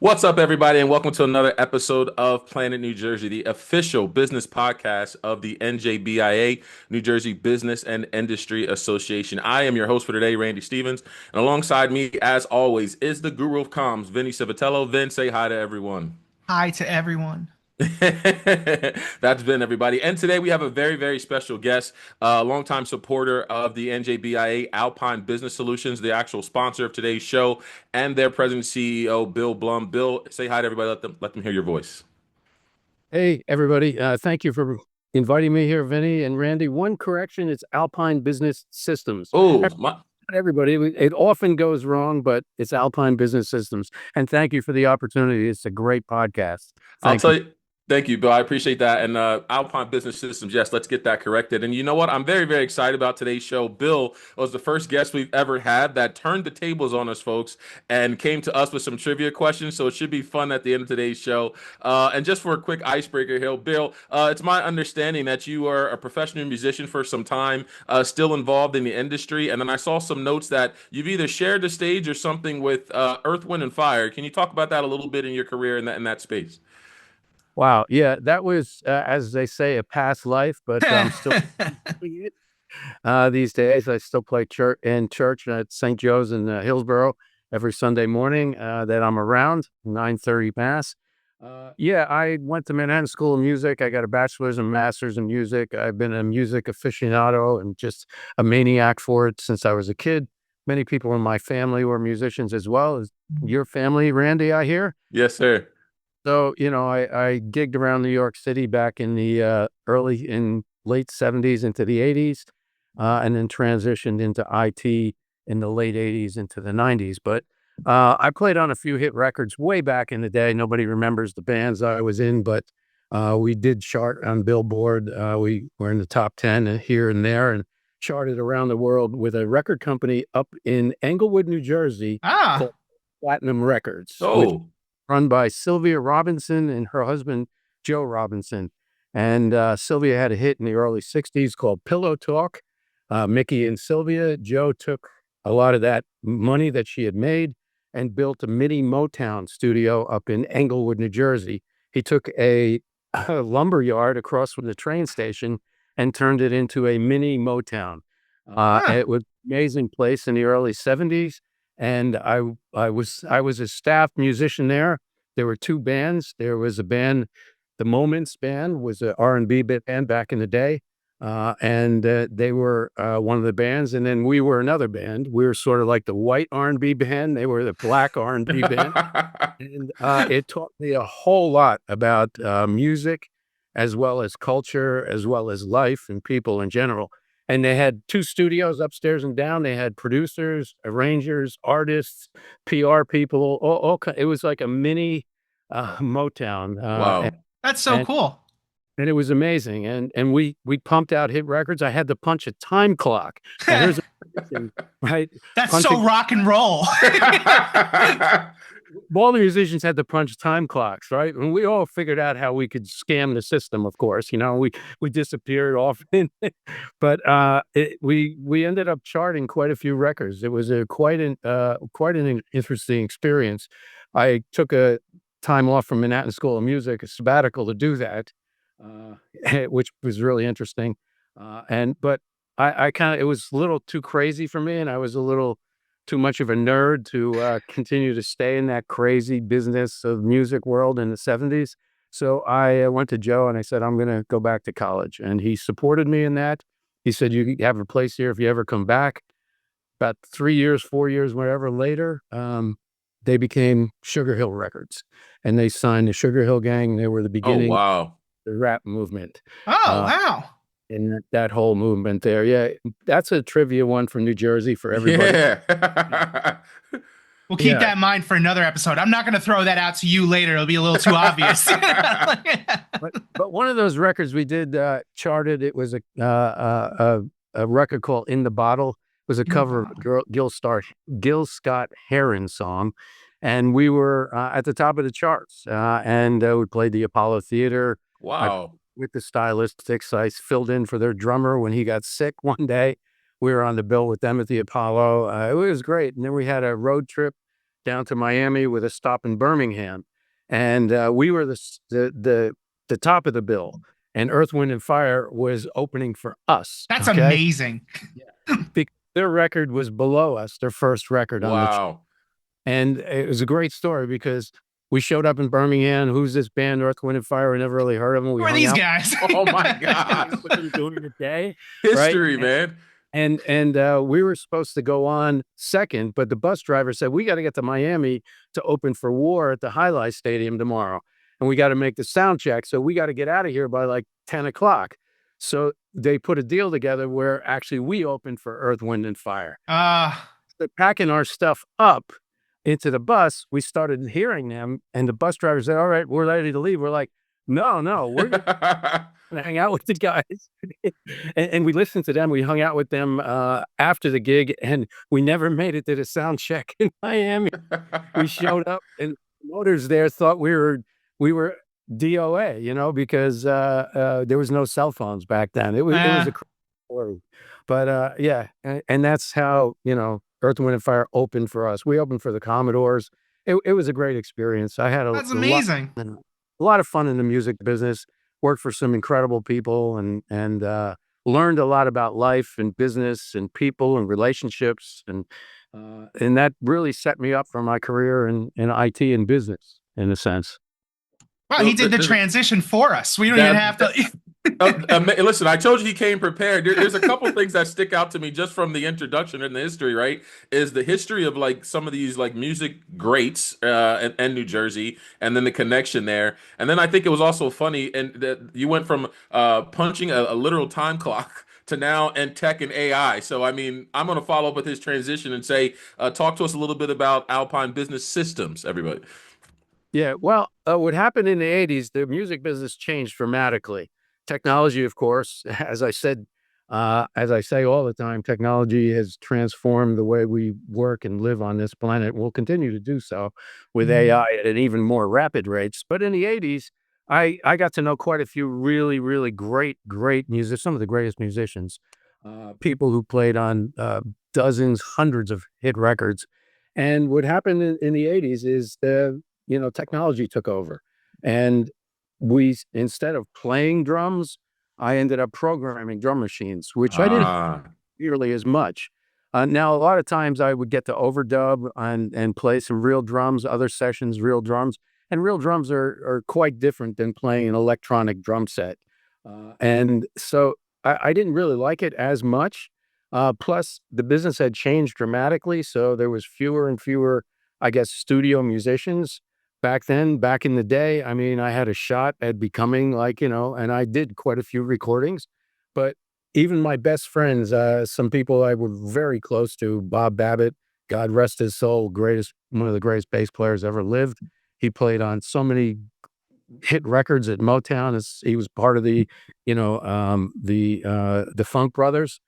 What's up, everybody, and welcome to another episode of Planet New Jersey, the official business podcast of the NJBIA, New Jersey Business and Industry Association. I am your host for today, Randy Stevens, and alongside me, as always, is the guru of comms, Vinnie Civitillo. Vin, say hi to everyone. Hi to everyone. That's been everybody. And today we have a very, very special guest, a longtime supporter of the NJBIA Alpine Business Solutions, the actual sponsor of today's show, and their president and CEO, Bill Blum. Bill, say hi to everybody. Let them hear your voice. Hey, everybody. Thank you for inviting me here, Vinny and Randy. One correction, it's Alpine Business Systems. Oh, my. Everybody, it often goes wrong, but it's Alpine Business Systems. And thank you for the opportunity. It's a great podcast. I'll Thank tell you. you. Thank you, Bill. I appreciate that. And Alpine Business Systems, yes, let's get that corrected. And you know what? I'm very, very excited about today's show. Bill was the first guest we've ever had that turned the tables on us, folks, and came to us with some trivia questions. So it should be fun at the end of today's show. And just for a quick icebreaker here, Bill, it's my understanding that you are a professional musician for some time, still involved in the industry. And then I saw some notes that you've either shared the stage or something with Earth, Wind, and Fire. Can you talk about that a little bit in your career in that space? Wow. Yeah, that was, as they say, a past life, but I'm still doing it. These days. I still play church at St. Joe's in Hillsborough every Sunday morning that I'm around, 9:30 Mass. Yeah, I went to Manhattan School of Music. I got a bachelor's and master's in music. I've been a music aficionado and just a maniac for it since I was a kid. Many people in my family were musicians as well as your family, Randy, I hear. Yes, sir. So, I gigged around New York City back in the late 70s into the 80s, and then transitioned into IT in the late 80s into the 90s. But I played on a few hit records way back in the day. Nobody remembers the bands I was in, but we did chart on Billboard. We were in the top 10 here and there and charted around the world with a record company up in Englewood, New Jersey Ah, called Platinum Records, which Oh, run by Sylvia Robinson and her husband, Joe Robinson. And Sylvia had a hit in the early 60s called Pillow Talk. Mickey and Sylvia, Joe took a lot of that money that she had made and built a mini Motown studio up in Englewood, New Jersey. He took a lumber yard across from the train station and turned it into a mini Motown. ah. It was an amazing place in the early 70s. And I was a staff musician there. There were two bands. There was a band, the Moments Band was a R&B band back in the day. And they were one of the bands. And then we were another band. We were sort of like the white R&B band. They were the black R&B band. And it taught me a whole lot about music, as well as culture, as well as life and people in general. And they had two studios upstairs and down. They had producers, arrangers, artists, PR people. It was like a mini Motown, wow. That's so and cool. and it was amazing. And we pumped out hit records. I had to punch a time clock. Now here's a tradition, right? That's so Punching rock and roll. all the musicians had to punch time clocks, right? And we all figured out how we could scam the system, of course. We disappeared often, but we ended up charting quite a few records. It was quite an interesting experience. I took a time off from Manhattan School of Music, a sabbatical to do that, which was really interesting. But I kind of it was a little too crazy for me, and I was a little too much of a nerd to continue to stay in that crazy business of music world in the 70s. So I went to Joe and I said, I'm going to go back to college. And he supported me in that. He said, you have a place here if you ever come back. About 3 years, 4 years, whatever later, they became Sugar Hill Records. And they signed the Sugar Hill Gang. They were the Oh, beginning of wow. the rap movement. Oh, Uh, wow. and that whole movement there. Yeah, that's a trivia one from New Jersey for everybody. Yeah. We'll keep Yeah, that in mind for another episode. I'm not going to throw that out to you later. It'll be a little too obvious. but one of those records we did charted. It was a record called "In the Bottle." It was a In the cover of a bottle. Gil Scott Heron song, and we were at the top of the charts. And we played the Apollo Theater. I Wow. with the Stylistics. I filled in for their drummer when he got sick one day. We were on the bill with them at the Apollo. It was great. And then we had a road trip down to Miami with a stop in Birmingham, and we were the top of the bill, and Earth, Wind and Fire was opening for us. That's amazing. Because their record was below us, their first record on the Wow. and it was a great story because we showed up in Birmingham. Who's this band, Earth, Wind and Fire? We never really heard of them. We Who are hung these out guys? Oh my God. with them during the day, History, right? man. And we were supposed to go on second, but the bus driver said, we got to get to Miami to open for War at the Highlight Stadium tomorrow. And we got to make the sound check. So we got to get out of here by like 10 o'clock. So they put a deal together where actually we opened for Earth, Wind and Fire. They're packing our stuff up into the bus. We started hearing them, and the bus driver said, all right, we're ready to leave. We're like, no, we're gonna hang out with the guys. and we listened to them. We hung out with them after the gig, and we never made it to the sound check in Miami. We showed up, and promoters there thought we were DOA, you know, because there was no cell phones back then. It was a story. But yeah, and that's how, you know, Earth, Wind and Fire opened for us. We opened for the Commodores. It was a great experience. I had That's amazing. A lot of fun in the music business. Worked for some incredible people and learned a lot about life and business and people and relationships, and that really set me up for my career in IT and business in a sense. Well, he did the transition for us. We don't even have to. Listen, I told you he came prepared. There's a couple things that stick out to me just from the introduction and the history, right? Is the history of like some of these like music greats in New Jersey, and then the connection there. And then I think it was also funny, and that you went from punching a literal time clock to now and tech and AI. So, I mean, I'm going to follow up with his transition and say, talk to us a little bit about Alpine Business Systems, everybody. Yeah, well, what happened in the 80s, the music business changed dramatically. Technology, of course, as I said, as I say all the time, technology has transformed the way we work and live on this planet. We'll continue to do so with AI at an even more rapid rates. But in the 80s, I got to know quite a few really, really great musicians, some of the greatest musicians, people who played on dozens, hundreds of hit records. And what happened in the 80s is you know, technology took over, and instead of playing drums, I ended up programming drum machines, which I didn't nearly as much. Now, a lot of times I would get to overdub and play some real drums, other sessions, real drums, and real drums are quite different than playing an electronic drum set. And so I didn't really like it as much. Plus, the business had changed dramatically, so there was fewer and fewer, I guess, studio musicians. Back then, back in the day, I mean, I had a shot at becoming like, you know, and I did quite a few recordings, but even my best friends, some people I was very close to, Bob Babbitt, God rest his soul, one of the greatest bass players ever lived. He played on so many hit records at Motown. He was part of the, you know, the Funk Brothers,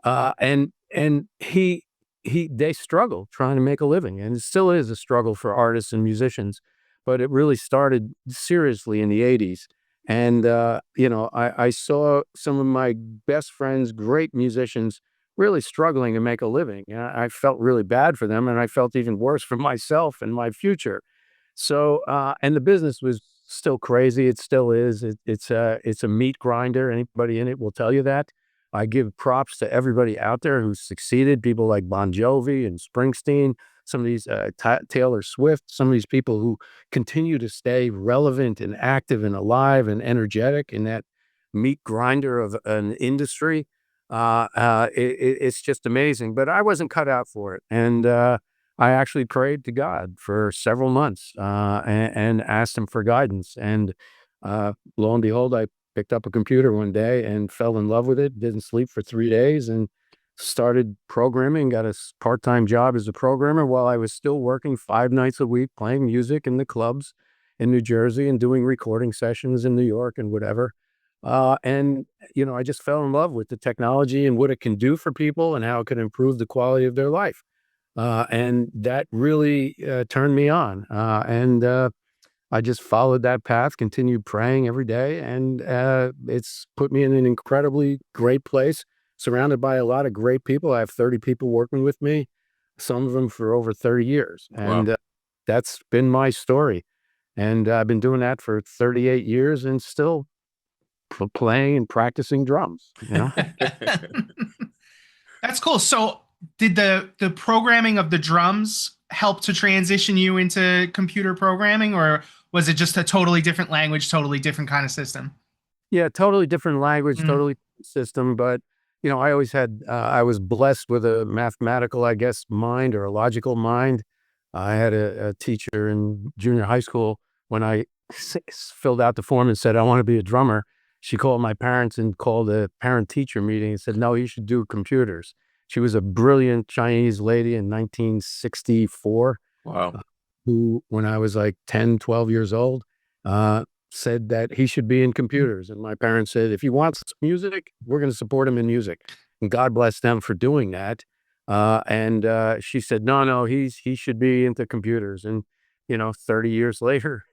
and they struggle trying to make a living, and it still is a struggle for artists and musicians. But it really started seriously in the 80s. And, you know, I saw some of my best friends, great musicians, really struggling to make a living. And I felt really bad for them, and I felt even worse for myself and my future. So, and the business was still crazy. It still is. It's a meat grinder. Anybody in it will tell you that. I give props to everybody out there who's succeeded, people like Bon Jovi and Springsteen, some of these Taylor Swift, some of these people who continue to stay relevant and active and alive and energetic in that meat grinder of an industry. It's just amazing. But I wasn't cut out for it. And I actually prayed to God for several months and asked him for guidance. And lo and behold, I picked up a computer one day and fell in love with it, didn't sleep for 3 days, and started programming, got a part-time job as a programmer while I was still working 5 nights a week, playing music in the clubs in New Jersey and doing recording sessions in New York and whatever. And, you know, I just fell in love with the technology and what it can do for people and how it can improve the quality of their life. And that really turned me on. And I just followed that path, continued praying every day, and it's put me in an incredibly great place, surrounded by a lot of great people. I have 30 people working with me, some of them for over 30 years. Wow. And that's been my story. And I've been doing that for 38 years and still playing and practicing drums, you know? That's cool. So did the programming of the drums help to transition you into computer programming, or was it just a totally different language, totally different kind of system? Yeah, totally different language, Mm. totally different system. But, you know, I always had, I was blessed with a mathematical, I guess, mind or a logical mind. I had a teacher in junior high school when I filled out the form and said, I want to be a drummer. She called my parents and called a parent teacher meeting and said, no, you should do computers. She was a brilliant Chinese lady in 1964 Wow. who, when I was like 10, 12 years old, uh, said that he should be in computers. And my parents said, if he wants music, we're going to support him in music. And God bless them for doing that. And she said, no, he should be into computers. And, you know, 30 years later,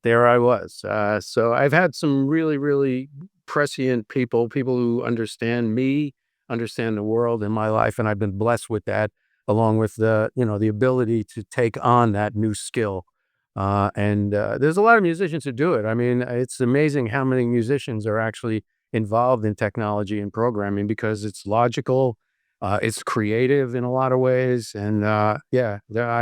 there I was. So I've had some really, really prescient people who understand me, understand the world in my life. And I've been blessed with that, along with the ability to take on that new skill. And there's a lot of musicians who do it. I mean, it's amazing how many musicians are actually involved in technology and programming because it's logical, it's creative in a lot of ways, and I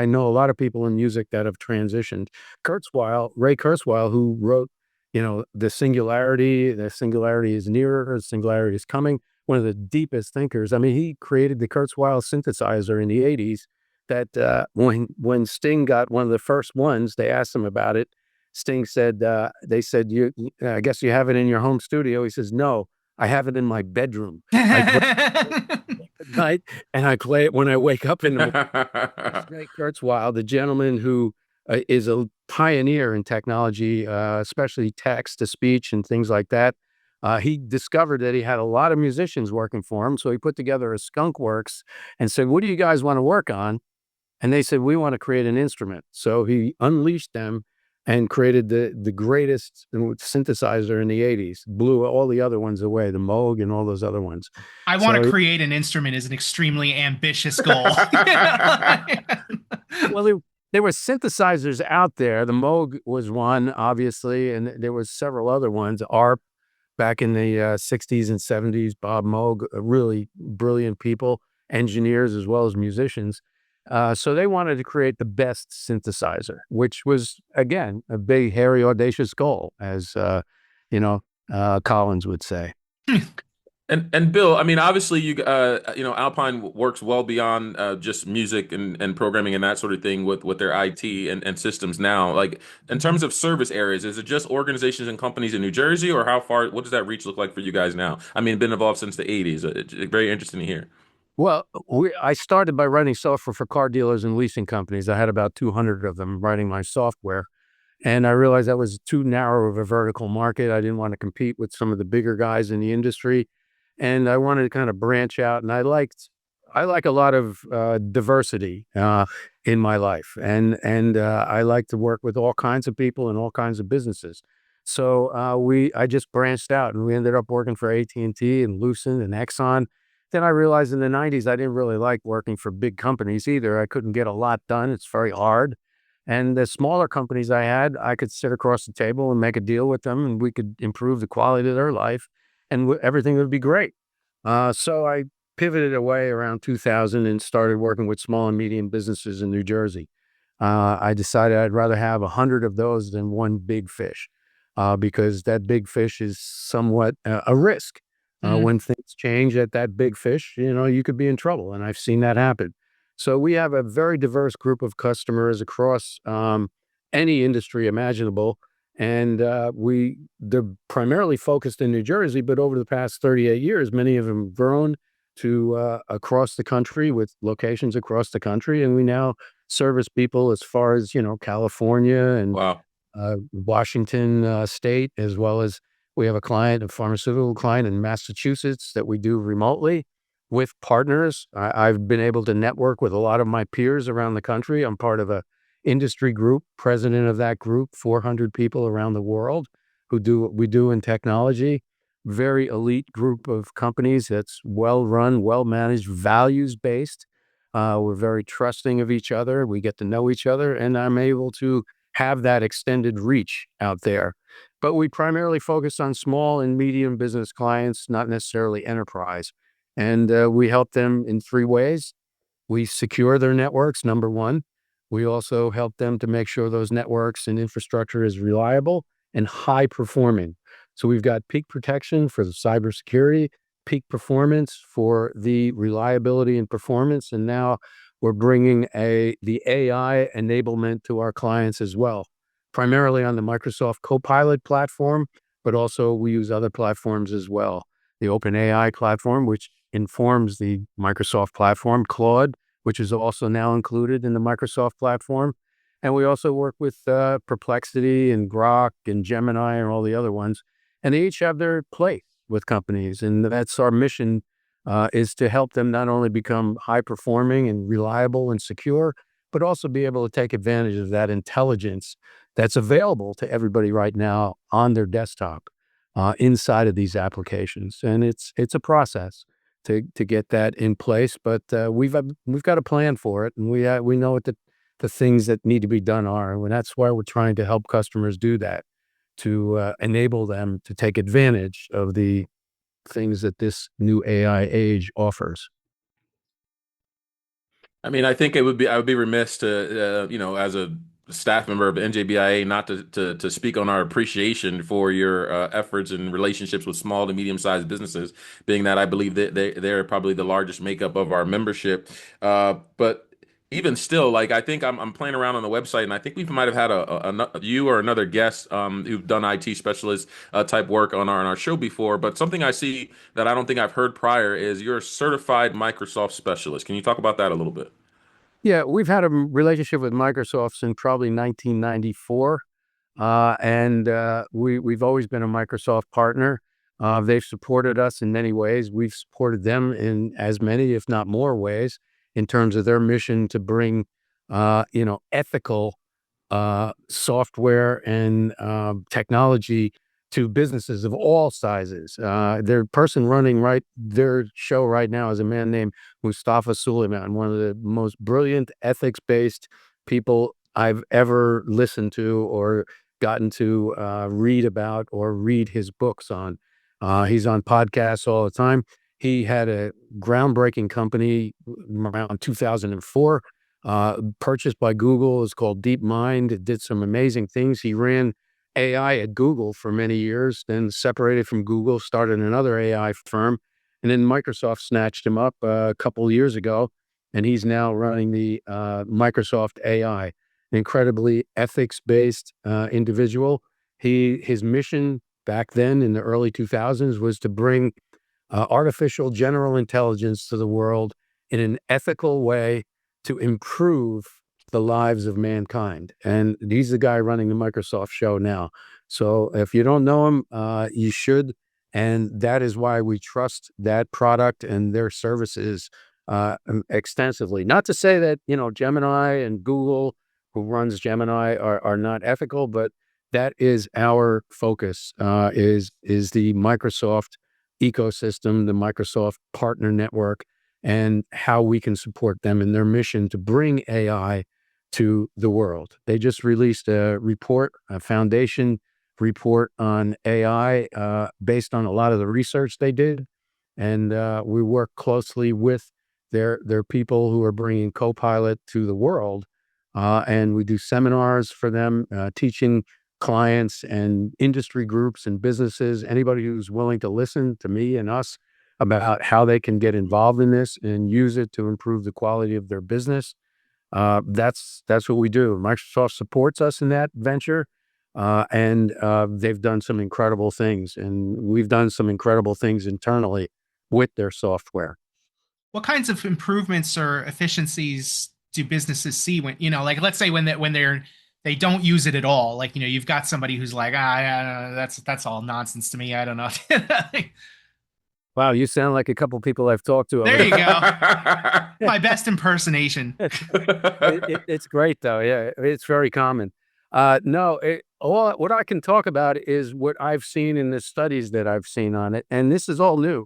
know a lot of people in music that have transitioned. Ray Kurzweil, who wrote, the singularity is nearer, the singularity is coming. One of the deepest thinkers. I mean, he created the Kurzweil synthesizer in the '80s that when Sting got one of the first ones, they asked him about it. Sting said, they said, I guess you have it in your home studio. He says, no, I have it in my bedroom. I play it at night and I play it when I wake up in the morning. Ray Kurzweil, the gentleman who is a pioneer in technology, especially text to speech and things like that. He discovered that he had a lot of musicians working for him. So he put together a skunk works and said, what do you guys want to work on? And they said, we want to create an instrument. So he unleashed them and created the greatest synthesizer in the '80s, blew all the other ones away, the Moog and all those other ones. I want So, to create an instrument is an extremely ambitious goal. well, there were synthesizers out there. The Moog was one, obviously, and there was several other ones. ARP back in the '60s and '70s, Bob Moog, really brilliant people, engineers as well as musicians. So they wanted to create the best synthesizer, which was, again, a big, hairy, audacious goal, as Collins would say. And Bill, I mean, obviously, Alpine works well beyond just music and programming and that sort of thing with their IT and systems now. Like in terms of service areas, is it just organizations and companies in New Jersey, or how far? What does that reach look like for you guys now? I mean, been involved since the '80s. It's very interesting to hear. Well, I started by writing software for car dealers and leasing companies. I had about 200 of them writing my software. And I realized that was too narrow of a vertical market. I didn't want to compete with some of the bigger guys in the industry. And I wanted to kind of branch out. And I like a lot of diversity in my life. And I like to work with all kinds of people and all kinds of businesses. So I just branched out and we ended up working for AT&T and Lucent and Exxon. Then I realized in the '90s, I didn't really like working for big companies either. I couldn't get a lot done. It's very hard. And the smaller companies I had, I could sit across the table and make a deal with them and we could improve the quality of their life and everything would be great. So I pivoted away around 2000 and started working with small and medium businesses in New Jersey. I decided I'd rather have 100 of those than one big fish because that big fish is somewhat a risk. Mm. When things change at that big fish, you could be in trouble. And I've seen that happen. So we have a very diverse group of customers across any industry imaginable. And they're primarily focused in New Jersey, but over the past 38 years, many of them grown to across the country with locations across the country. And we now service people as far as, California and Wow. Washington state, as well as we have a pharmaceutical client in Massachusetts that we do remotely with partners. I've been able to network with a lot of my peers around the country. I'm part of a industry group, president of that group, 400 people around the world who do what we do in technology. Very elite group of companies that's well run, well managed, values based. We're very trusting of each other. We get to know each other, and I'm able to have that extended reach out there. But we primarily focus on small and medium business clients, not necessarily enterprise. And we help them in 3 ways. We secure their networks, number one. We also help them to make sure those networks and infrastructure is reliable and high performing. So we've got peak protection for the cybersecurity, peak performance for the reliability and performance, and now we're bringing the AI enablement to our clients as well, primarily on the Microsoft Copilot platform, but also we use other platforms as well. The OpenAI platform, which informs the Microsoft platform, Claude, which is also now included in the Microsoft platform. And we also work with Perplexity and Grok and Gemini and all the other ones. And they each have their place with companies. And that's our mission, is to help them not only become high performing and reliable and secure, but also be able to take advantage of that intelligence that's available to everybody right now on their desktop inside of these applications. And it's a process to get that in place, but we've got a plan for it, and we know what the things that need to be done are, and that's why we're trying to help customers do that, to enable them to take advantage of the things that this new AI age offers. I mean, I think I would be remiss to, as a staff member of NJBIA, not to speak on our appreciation for your efforts and relationships with small to medium-sized businesses, being that I believe that they're probably the largest makeup of our membership. But even still, like, I think I'm playing around on the website, and I think we might have had you or another guest who've done IT specialist type work on our show before. But something I see that I don't think I've heard prior is you're a certified Microsoft specialist. Can you talk about that a little bit? Yeah, we've had a relationship with Microsoft since probably 1994, and we've always been a Microsoft partner. They've supported us in many ways. We've supported them in as many, if not more, ways in terms of their mission to bring, ethical software and technology to businesses of all sizes. Their person running their show right now is a man named Mustafa Suleiman, one of the most brilliant ethics-based people I've ever listened to or gotten to read about or read his books on. He's on podcasts all the time. He had a groundbreaking company around 2004, purchased by Google. It's called DeepMind. It did some amazing things. He ran AI at Google for many years, then separated from Google, started another AI firm, and then Microsoft snatched him up a couple of years ago, and he's now running the Microsoft AI. Incredibly ethics-based individual. His mission back then in the early 2000s was to bring artificial general intelligence to the world in an ethical way to improve the lives of mankind. And he's the guy running the Microsoft show now. So if you don't know him, you should. And that is why we trust that product and their services extensively. Not to say that, Gemini and Google, who runs Gemini, are not ethical, but that is our focus, is the Microsoft ecosystem, the Microsoft partner network, and how we can support them in their mission to bring AI to the world. They just released a report, a foundation report on AI, based on a lot of the research they did. And we work closely with their people who are bringing Copilot to the world. And we do seminars for them, teaching clients and industry groups and businesses, anybody who's willing to listen to me and us about how they can get involved in this and use it to improve the quality of their business. That's what we do. Microsoft supports us in that venture, and they've done some incredible things, and we've done some incredible things internally with their software. What kinds of improvements or efficiencies do businesses see when, like, let's say when they don't use it at all? Like, you've got somebody who's like, that's all nonsense to me. I don't know. Wow, you sound like a couple people I've talked to. There you go. My best impersonation. It's great though. Yeah, it's very common. No, what I can talk about is what I've seen in the studies that I've seen on it, and this is all new.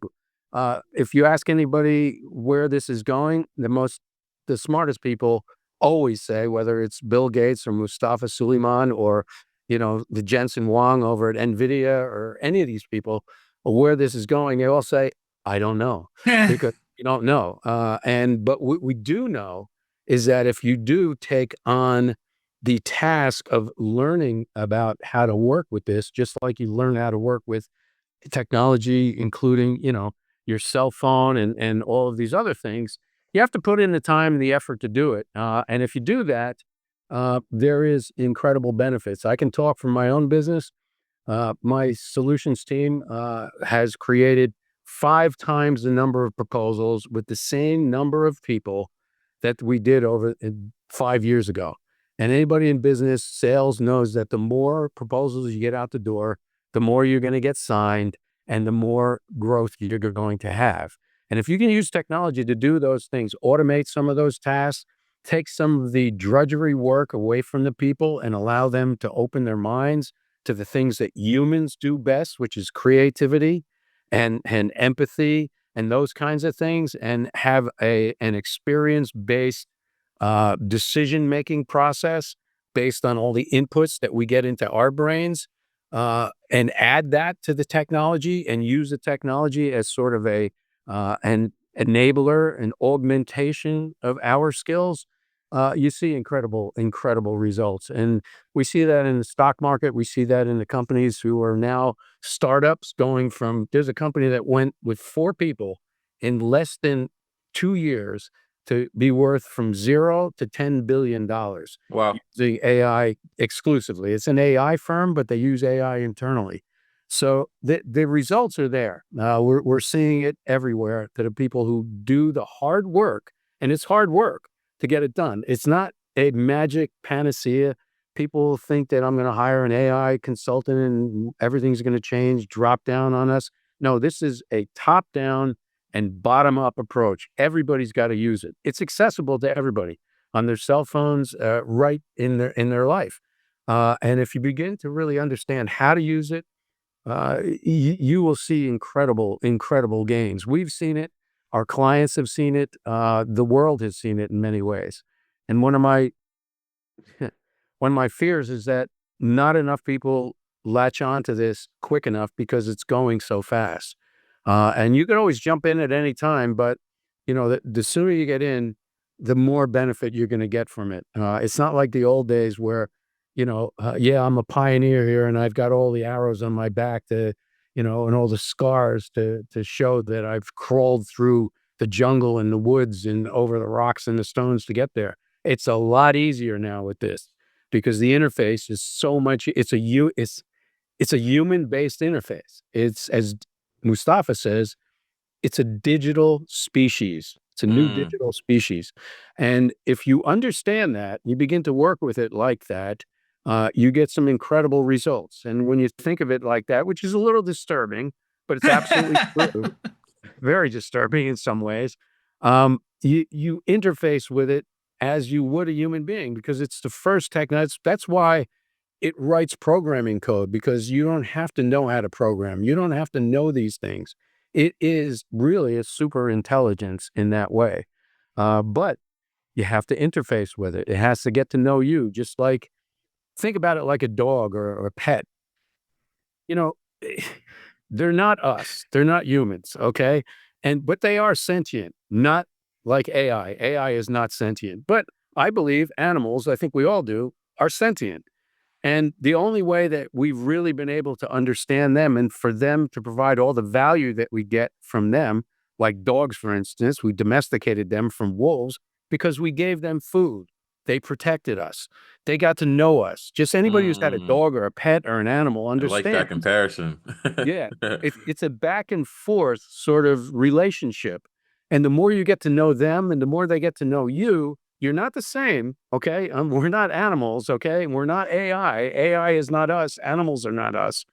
If you ask anybody where this is going, the most the smartest people always say, whether it's Bill Gates or Mustafa Suleiman or, the Jensen Huang over at NVIDIA or any of these people, or where this is going, they all say, I don't know, because you don't know. But what we do know is that if you do take on the task of learning about how to work with this, just like you learn how to work with technology, including, your cell phone and all of these other things, you have to put in the time and the effort to do it. And if you do that, there is incredible benefits. I can talk from my own business. My solutions team has created 5 times the number of proposals with the same number of people that we did over 5 years ago. And anybody in business sales knows that the more proposals you get out the door, the more you're going to get signed and the more growth you're going to have. And if you can use technology to do those things, automate some of those tasks, take some of the drudgery work away from the people and allow them to open their minds to the things that humans do best, which is creativity and empathy and those kinds of things, and have an experience-based decision-making process based on all the inputs that we get into our brains, and add that to the technology and use the technology as sort of an enabler, an augmentation of our skills, you see incredible results. And we see that in the stock market. We see that in the companies who are now startups going from, there's a company that went with 4 people in less than 2 years to be worth from 0 to $10 billion Wow. using AI exclusively. It's an AI firm, but they use AI internally. So the results are there. We're seeing it everywhere, to the people who do the hard work, and it's hard work to get it done. It's not a magic panacea. People think that I'm going to hire an AI consultant and everything's going to change, drop down on us. No, this is a top-down and bottom-up approach. Everybody's got to use it. It's accessible to everybody on their cell phones, right in their life. And if you begin to really understand how to use it, you will see incredible gains. We've seen it. Our clients have seen it. The world has seen it in many ways. And one of my fears is that not enough people latch on to this quick enough because it's going so fast. And you can always jump in at any time, but the sooner you get in, the more benefit you're going to get from it. It's not like the old days where, yeah, I'm a pioneer here and I've got all the arrows on my back to, and all the scars to show that I've crawled through the jungle and the woods and over the rocks and the stones to get there. It's a lot easier now with this because the interface is so much. It's a human-based interface. It's, as Mustafa says, it's a digital species. It's a new digital species. And if you understand that, you begin to work with it like that, you get some incredible results. And when you think of it like that, which is a little disturbing, but it's absolutely true, very disturbing in some ways, you interface with it as you would a human being because it's the first technology. That's why it writes programming code, because you don't have to know how to program. You don't have to know these things. It is really a super intelligence in that way. But you have to interface with it. It has to get to know you, just like, think about it like a dog or a pet. They're not us. They're not humans, okay? But they are sentient, not like AI. AI is not sentient. But I believe animals, I think we all do, are sentient. And the only way that we've really been able to understand them and for them to provide all the value that we get from them, like dogs, for instance, we domesticated them from wolves because we gave them food. They protected us. They got to know us. Just anybody who's had a dog or a pet or an animal I like that understands. comparison. Yeah, it's a back and forth sort of relationship. And the more you get to know them and the more they get to know you, you're not the same, okay? We're not animals, okay? We're not AI. AI is not us. Animals are not us.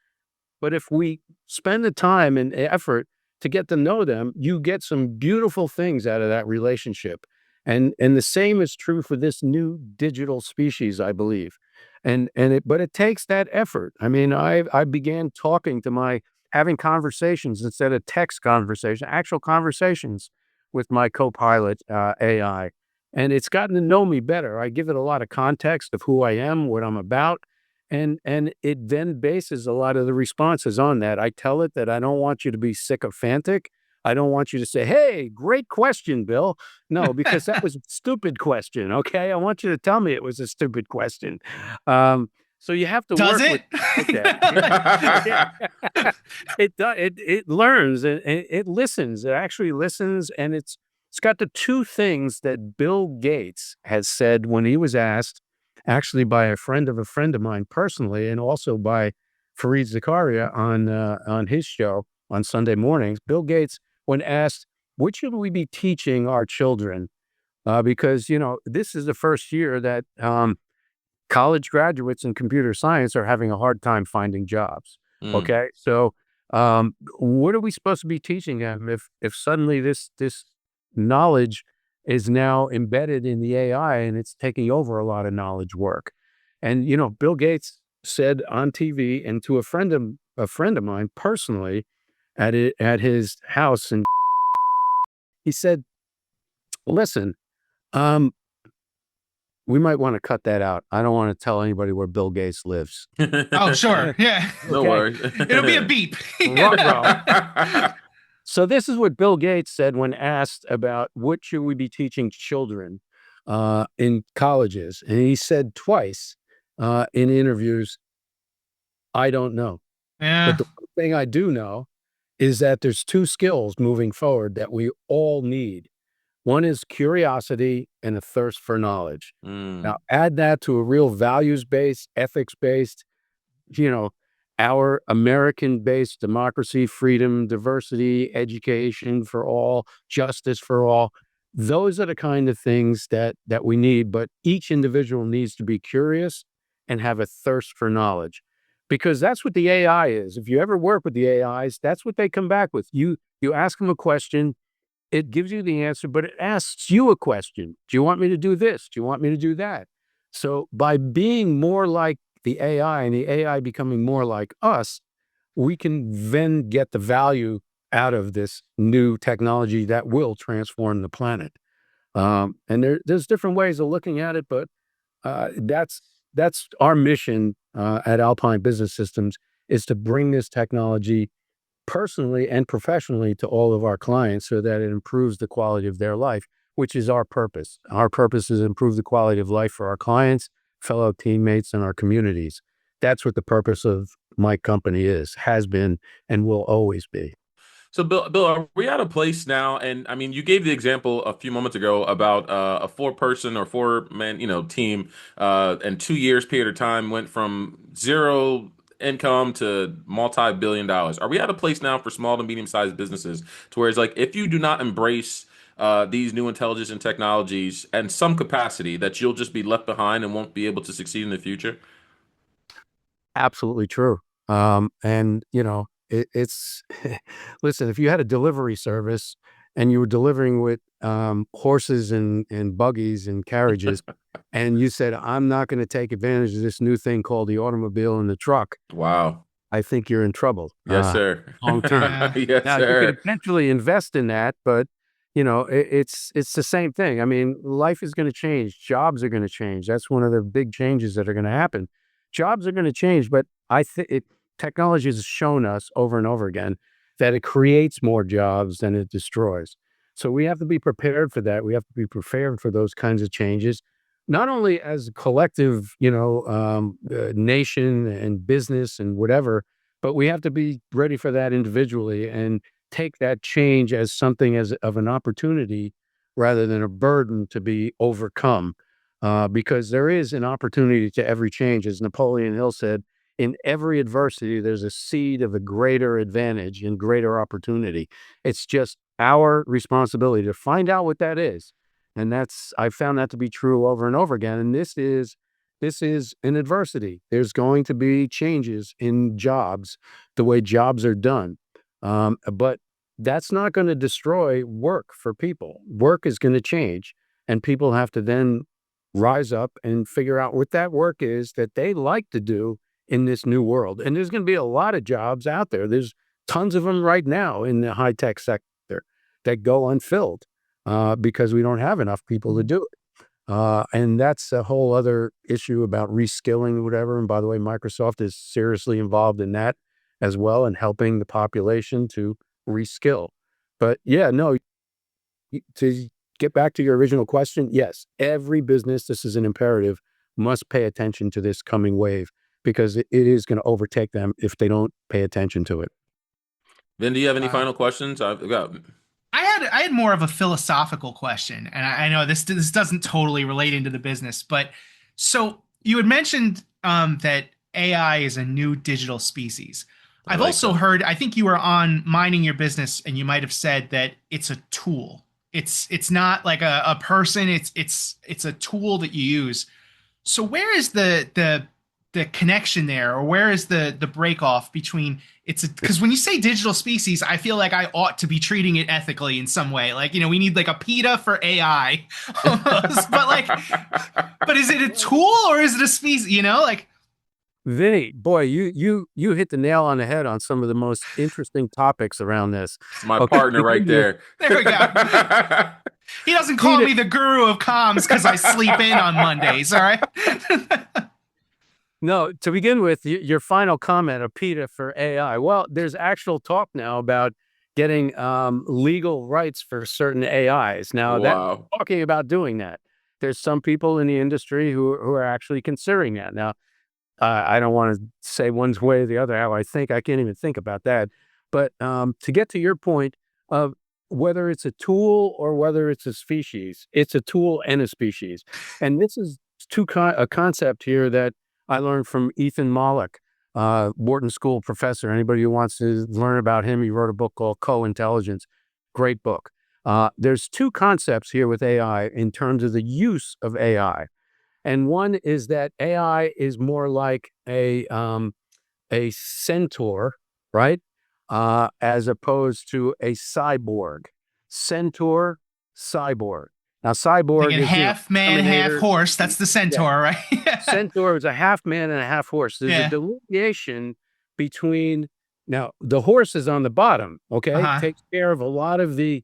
But if we spend the time and effort to get to know them, you get some beautiful things out of that relationship. And the same is true for this new digital species, I believe. But it takes that effort. I mean, I began having conversations instead of text conversation, actual conversations with my co-pilot AI. and it's gotten to know me better. I give it a lot of context of who I am, what I'm about, and it then bases a lot of the responses on that. I tell it that I don't want you to be sycophantic. I don't want you to say, "Hey, great question, Bill." No, because that was a stupid question. Okay, I want you to tell me it was a stupid question. So you have to Does work it? with like that. It learns and it listens. It actually listens, and it's got the two things that Bill Gates has said when he was asked, actually by a friend of mine personally, and also by Fareed Zakaria on his show on Sunday mornings. Bill Gates, when asked, "What should we be teaching our children?" Because this is the first year that college graduates in computer science are having a hard time finding jobs. Mm. Okay, so what are we supposed to be teaching them if suddenly this knowledge is now embedded in the AI and it's taking over a lot of knowledge work? And Bill Gates said on TV and to a friend of mine personally at his house, and he said, "Listen, um, we might want to cut that out. I don't want to tell anybody where Bill Gates lives." Oh, sure. Yeah. No Okay. worries. It'll be a beep. Ruh-roh. So this is what Bill Gates said when asked about what should we be teaching children in colleges. And he said twice in interviews, "I don't know. Yeah. But the one thing I do know is that there's two skills moving forward that we all need. One is curiosity and a thirst for knowledge." Mm. Now, add that to a real values-based, ethics-based, you know, our American-based democracy, freedom, diversity, education for all, justice for all. Those are the kind of things that we need, but each individual needs to be curious and have a thirst for knowledge, because that's what the AI is. If you ever work with the AIs, that's what they come back with. You ask them a question, it gives you the answer, but it asks you a question. Do you want me to do this? Do you want me to do that? So by being more like the AI and the AI becoming more like us, we can then get the value out of this new technology that will transform the planet. And there's different ways of looking at it, but that's our mission at Alpine Business Systems, is to bring this technology personally and professionally to all of our clients so that it improves the quality of their life, which is our purpose. Our purpose is to improve the quality of life for our clients, fellow teammates, and our communities. That's what the purpose of my company is, has been, and will always be. So, Bill, are we at a place now? And I mean, you gave the example a few moments ago about a four-person or four-man, team, in 2 years period of time went from zero income to multi-billion dollars. Are we at a place now for small to medium-sized businesses to where it's like, if you do not embrace these new intelligence and technologies and some capacity, that you'll just be left behind and won't be able to succeed in the future? Absolutely true. And it's listen, if you had a delivery service and you were delivering with horses and buggies and carriages, and you said, "I'm not going to take advantage of this new thing called the automobile and the truck," Wow. I think you're in trouble Yes, sir. long term. Yeah. Yes, Now you could sir. eventually invest in that, but it's the same thing. I mean, life is going to change. Jobs are going to change. That's one of the big changes that are going to happen. Jobs are going to change, but I think technology has shown us over and over again that it creates more jobs than it destroys. So we have to be prepared for that. We have to be prepared for those kinds of changes, not only as a collective, nation and business and whatever, but we have to be ready for that individually and take that change as something as of an opportunity rather than a burden to be overcome. Because there is an opportunity to every change. As Napoleon Hill said, in every adversity, there's a seed of a greater advantage and greater opportunity. It's just our responsibility to find out what that is. And I found that to be true over and over again. And this is an adversity. There's going to be changes in jobs, the way jobs are done. But that's not going to destroy work for people. Work is going to change, and people have to then rise up and figure out what that work is that they like to do in this new world. And there's going to be a lot of jobs out there. There's tons of them right now in the high tech sector that go unfilled because we don't have enough people to do it. And that's a whole other issue about reskilling or whatever. And by the way, Microsoft is seriously involved in that as well, and helping the population to reskill. But yeah, no, to get back to your original question, yes, every business, this is an imperative, must pay attention to this coming wave, because it is going to overtake them if they don't pay attention to it. Vin, do you have any final questions? I've got. I had more of a philosophical question, and I know this doesn't totally relate into the business, but so you had mentioned that AI is a new digital species. I've also heard, I think you were on Minding Your Business, and you might have said that it's a tool. It's not like a person. It's a tool that you use. So where is the connection there, or where is the break off between because when you say digital species, I feel like I ought to be treating it ethically in some way. Like, we need like a PETA for AI almost, but is it a tool or is it a species? Like, Vinny, boy, you hit the nail on the head on some of the most interesting topics around this. It's my partner right there. There we go. He doesn't call me the guru of comms because I sleep in on Mondays, all right? No, to begin with, your final comment of PETA for AI. Well, there's actual talk now about getting legal rights for certain AIs. Now, Wow. talking about doing that. There's some people in the industry who are actually considering that. Now, I don't want to say one way or the other how I think. I can't even think about that. But to get to your point of whether it's a tool or whether it's a species, it's a tool and a species. And this is a concept here that I learned from Ethan Mollick, Wharton School professor. Anybody who wants to learn about him, he wrote a book called Co-Intelligence. Great book. There's two concepts here with AI in terms of the use of AI. And one is that AI is more like a centaur, right? As opposed to a cyborg. Centaur, cyborg. Now, cyborg is half man, half horse. That's the centaur, right? Centaur is a half man and a half horse. There's a delineation between, now the horse is on the bottom, okay? Takes care of a lot of the,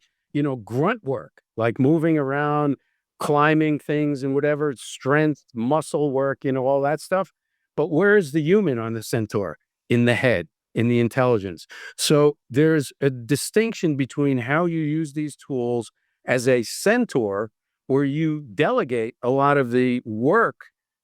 grunt work, like moving around, climbing things and whatever, strength, muscle work, all that stuff. But where is the human on the centaur? In the head, in the intelligence. So there's a distinction between how you use these tools as a centaur, where you delegate a lot of the work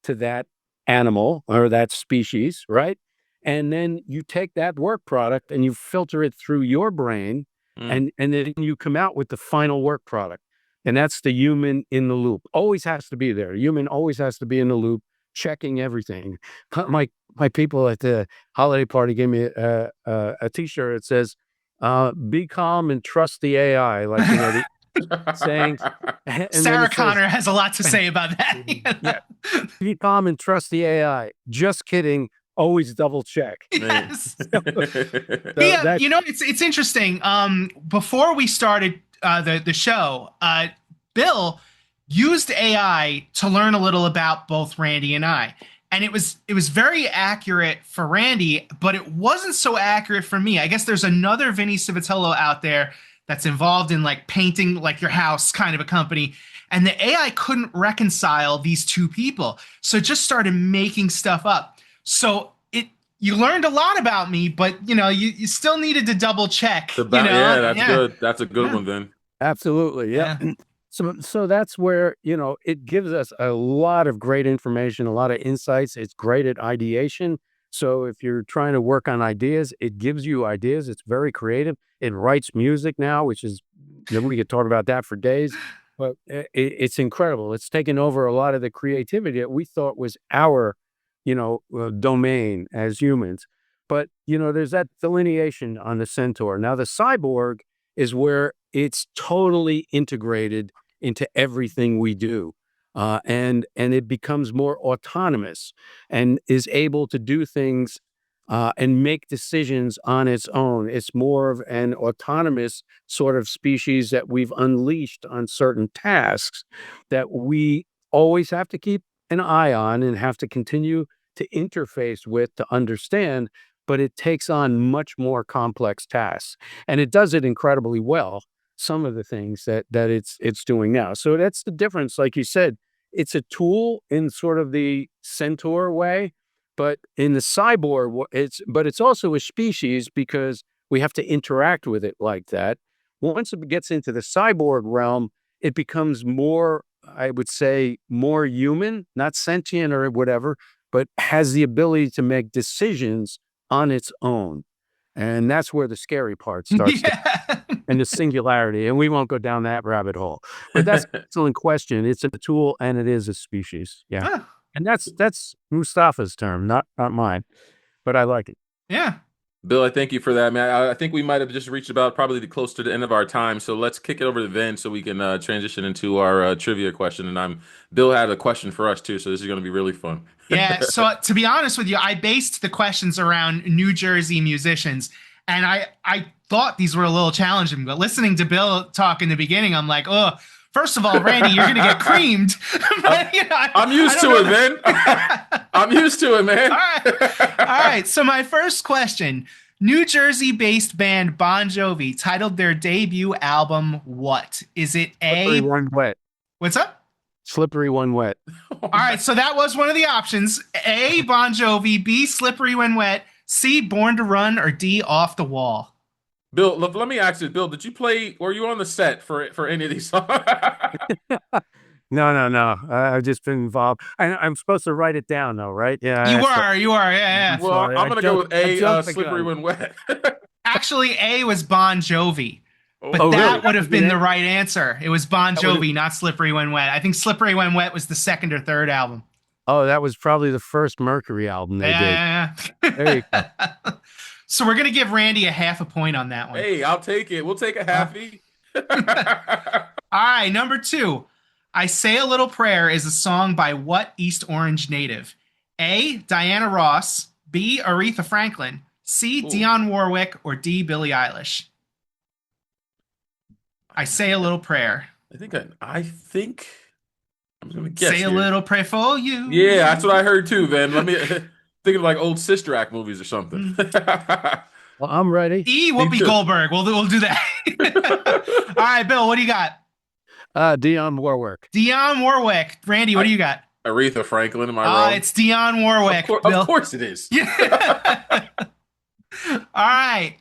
to that animal or that species, right? And then you take that work product and you filter it through your brain, and then you come out with the final work product. And that's the human in the loop. Always has to be there. Human always has to be in the loop, checking everything. My people at the holiday party gave me a T-shirt. It says, "Be calm and trust the AI." Like, the saying. Sarah Connor has a lot to say about that. Yeah. Be calm and trust the AI. Just kidding. Always double check. Yes. It's interesting. Before we started the show, Bill used AI to learn a little about both Randy and I. And it was very accurate for Randy, but it wasn't so accurate for me. I guess there's another Vinnie Civitillo out there that's involved in like painting like your house kind of a company. And the AI couldn't reconcile these two people. So it just started making stuff up. So you learned a lot about me, but you still needed to double check. That's good. That's a good one then. Absolutely. Yeah. So that's where, it gives us a lot of great information, a lot of insights. It's great at ideation. So if you're trying to work on ideas, it gives you ideas. It's very creative. It writes music now, which is, we could talk about that for days, but it's incredible. It's taken over a lot of the creativity that we thought was our, domain as humans. But, there's that delineation on the centaur. Now the cyborg is where it's totally integrated into everything we do. And it becomes more autonomous and is able to do things and make decisions on its own. It's more of an autonomous sort of species that we've unleashed on certain tasks that we always have to keep an eye on and have to continue to interface with to understand, but it takes on much more complex tasks. And it does it incredibly well, some of the things that it's doing now. So that's the difference, like you said, it's a tool in sort of the centaur way, but in the cyborg, it's also a species because we have to interact with it like that. Once it gets into the cyborg realm, it becomes more, I would say, more human, not sentient or whatever, but has the ability to make decisions on its own. And that's where the scary part starts and the singularity. And we won't go down that rabbit hole. But that's an excellent question. It's a tool and it is a species. Yeah. Huh. And that's Mustafa's term, not mine. But I like it. Yeah. Bill, I thank you for that, man. I think we might have just reached about probably close to the end of our time. So let's kick it over to Vin so we can transition into our trivia question. And Bill had a question for us too, so this is going to be really fun. Yeah. So to be honest with you, I based the questions around New Jersey musicians, and I thought these were a little challenging, but listening to Bill talk in the beginning, I'm like, oh, first of all, Randy, you're going to get creamed. But, you know, I'm used to it, Vin. I'm used to it, man. All right. All right. So my first question, New Jersey-based band Bon Jovi titled their debut album what? Is it Slippery A? When Wet. What's up? Slippery When Wet. All right. So that was one of the options. A, Bon Jovi. B, Slippery When Wet. C, Born to Run. Or D, Off the Wall. Bill, let me ask you, Bill, were you on the set for any of these songs? No. I've just been involved. I'm supposed to write it down, though, right? Yeah. You are. Yeah. Well, Sorry, I'm going to go with A, the Slippery gun. When Wet. Actually, A was Bon Jovi. But Oh, that really? would have been the right answer. It was Bon That would've- Jovi, not Slippery When Wet. I think Slippery When Wet was the second or third album. Oh, that was probably the first Mercury album they did. Yeah. There you go. So we're going to give Randy a half a point on that one. Hey, I'll take it. We'll take a halfie. All right, number 2. I Say a Little Prayer is a song by what East Orange native? A, Diana Ross. B, Aretha Franklin. C, Ooh. Dionne Warwick. Or D, Billie Eilish. I Say a Little Prayer. I think I'm gonna guess. Say a here. little prayer for you. Yeah, that's what I heard too, Van. Let me thinking of like old Sister Act movies or something. Well, I'm ready. E, Whoopi too. Goldberg. We'll do that. All right, Bill, what do you got? Dionne Warwick. Dionne Warwick. Randy, what do you got? Aretha Franklin, am I wrong? It's Dionne Warwick. Of course it is. Yeah. All right.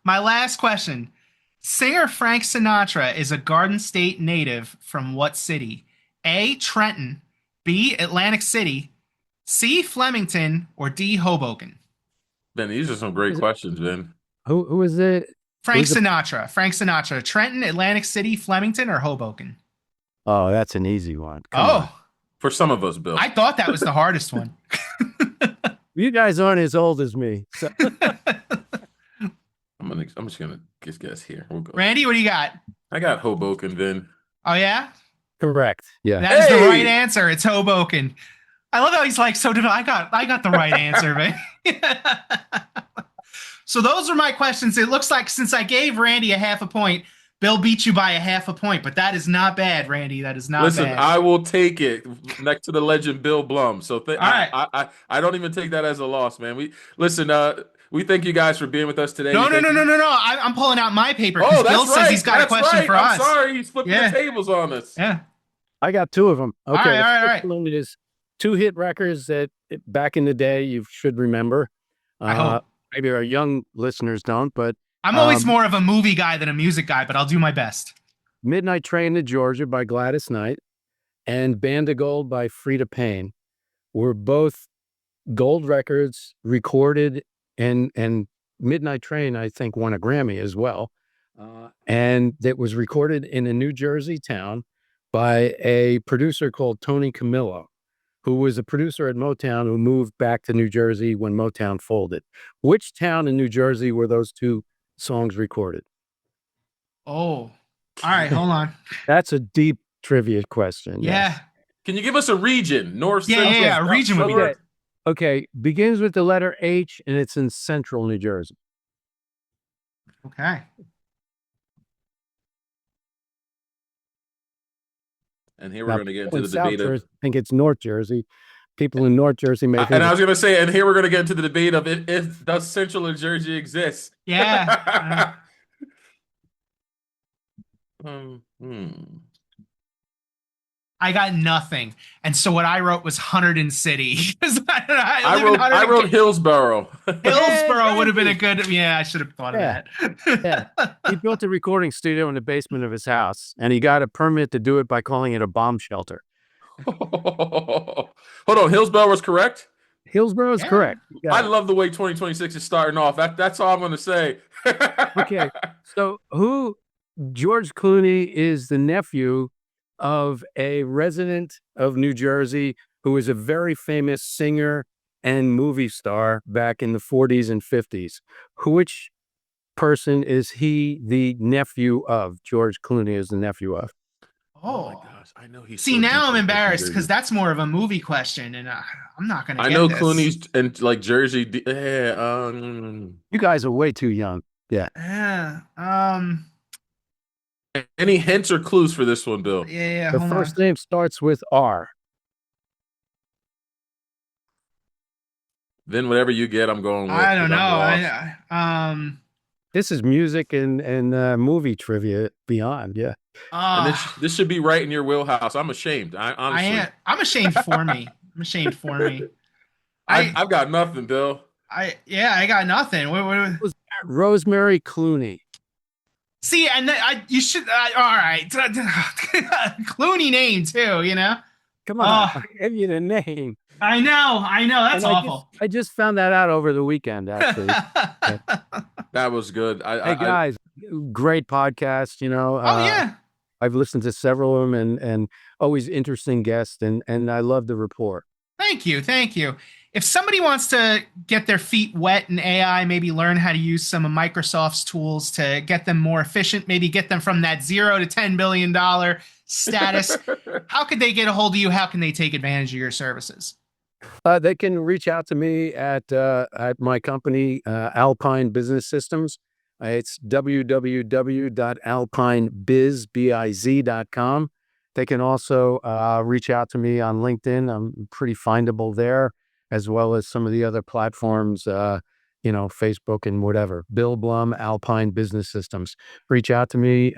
My last question. Singer Frank Sinatra is a Garden State native from what city? A, Trenton. B, Atlantic City. C, Flemington. Or D, Hoboken. Ben, these are some great questions, Ben. Who is it? Frank Sinatra. Trenton, Atlantic City, Flemington, or Hoboken? Oh, that's an easy one. Come on. For some of us, Bill. I thought that was the hardest one. You guys aren't as old as me. So. I'm just gonna guess here. We'll go. Randy, what do you got? I got Hoboken, Ben. Oh, yeah? Correct. Yeah. That is the right answer. It's Hoboken. I love how he's like, so did I got the right answer, man. So those are my questions. It looks like since I gave Randy a half a point, Bill beat you by a half a point, but that is not bad, Randy. That is not Listen, bad. I will take it next to the legend Bill Blum. So All right. I don't even take that as a loss, man. We thank you guys for being with us today. No. I'm pulling out my paper because Oh, that's Bill says he's got a question for I'm us. sorry, he's flipping the tables on us. Yeah. I got 2 of them. Okay. All right. One is 2 hit records that back in the day you should remember. I hope. Maybe our young listeners don't, but I'm always more of a movie guy than a music guy, but I'll do my best. Midnight Train to Georgia by Gladys Knight and Band of Gold by Frida Payne were both gold records recorded, and Midnight Train, I think, won a Grammy as well. And it was recorded in a New Jersey town by a producer called Tony Camillo, who was a producer at Motown who moved back to New Jersey when Motown folded. Which town in New Jersey were those 2 songs recorded? Oh, all right. Hold on. That's a deep trivia question. Yeah. Yes. Can you give us a region? North, Yeah, Central, yeah, a region would be Suburb? Okay. Begins with the letter H, and it's in central New Jersey. Okay. And here we're going to get into the South debate of. Jersey, I think it's North Jersey. People in North Jersey may think And I was going to say, and here we're going to get into the debate of if does Central New Jersey exist? Yeah. I got nothing. And so what I wrote was Huntington in City. 'Cause I live in I wrote Hillsboro. Hillsboro would have been a Hey, good. Yeah, I should have thought yeah, of yeah. that. He built a recording studio in the basement of his house, and he got a permit to do it by calling it a bomb shelter. Hold on, Hillsboro was correct. Hillsboro is Yeah. correct. You I got it. love the way 2026 is starting off. That's all I'm going to say. Okay, so George Clooney is the nephew of a resident of New Jersey who was a very famous singer and movie star back in the 40s and 50s. Which person is he the nephew of? George Clooney is the nephew of. Oh my Oh, gosh, I know he's see, so now deep I'm in embarrassed because Jersey. that's more of a movie question, and I'm not gonna I get know this. Clooney's in like Jersey. Yeah, You guys are way too young. Yeah. Yeah. any hints or clues for this one, Bill? Yeah. The Hold on. first name starts with R. Then whatever you get, I'm going with I don't because know. I'm lost. This is music and movie trivia beyond. Yeah. And Uh, this should be right in your wheelhouse. I'm ashamed. I I honestly, am. I'm ashamed for me. I'm ashamed for me. I. I've got nothing, Bill. Yeah. I got nothing. Was Rosemary Clooney. See, and you should. All right. Clooney name too. You know. Come on, I gave you the name. I know. That's And awful. I just found that out over the weekend, actually. That was good. Hey guys, great podcast. Oh yeah. I've listened to several of them and always interesting guests and I love the report. Thank you. Thank you. If somebody wants to get their feet wet in AI, maybe learn how to use some of Microsoft's tools to get them more efficient, maybe get them from that $0 to $10 billion status, how could they get a hold of you? How can they take advantage of your services? They can reach out to me at my company, Alpine Business Systems. It's www.alpinebiz.com. They can also reach out to me on LinkedIn. I'm pretty findable there, as well as some of the other platforms, Facebook and whatever. Bill Blum, Alpine Business Systems. Reach out to me,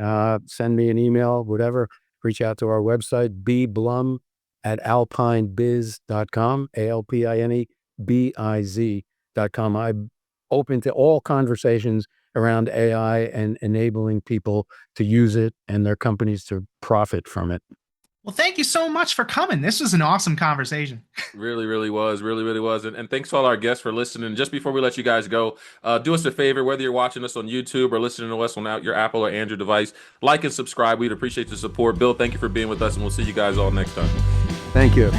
send me an email, whatever. Reach out to our website, bblum@alpinebiz.com, ALPINEBIZ.com. I'm open to all conversations around AI and enabling people to use it and their companies to profit from it. Well, thank you so much for coming. This was an awesome conversation. Really, really was. Really, really was. And thanks to all our guests for listening. Just before we let you guys go, do us a favor, whether you're watching us on YouTube or listening to us on your Apple or Android device, like and subscribe. We'd appreciate the support. Bill, thank you for being with us, and we'll see you guys all next time. Thank you.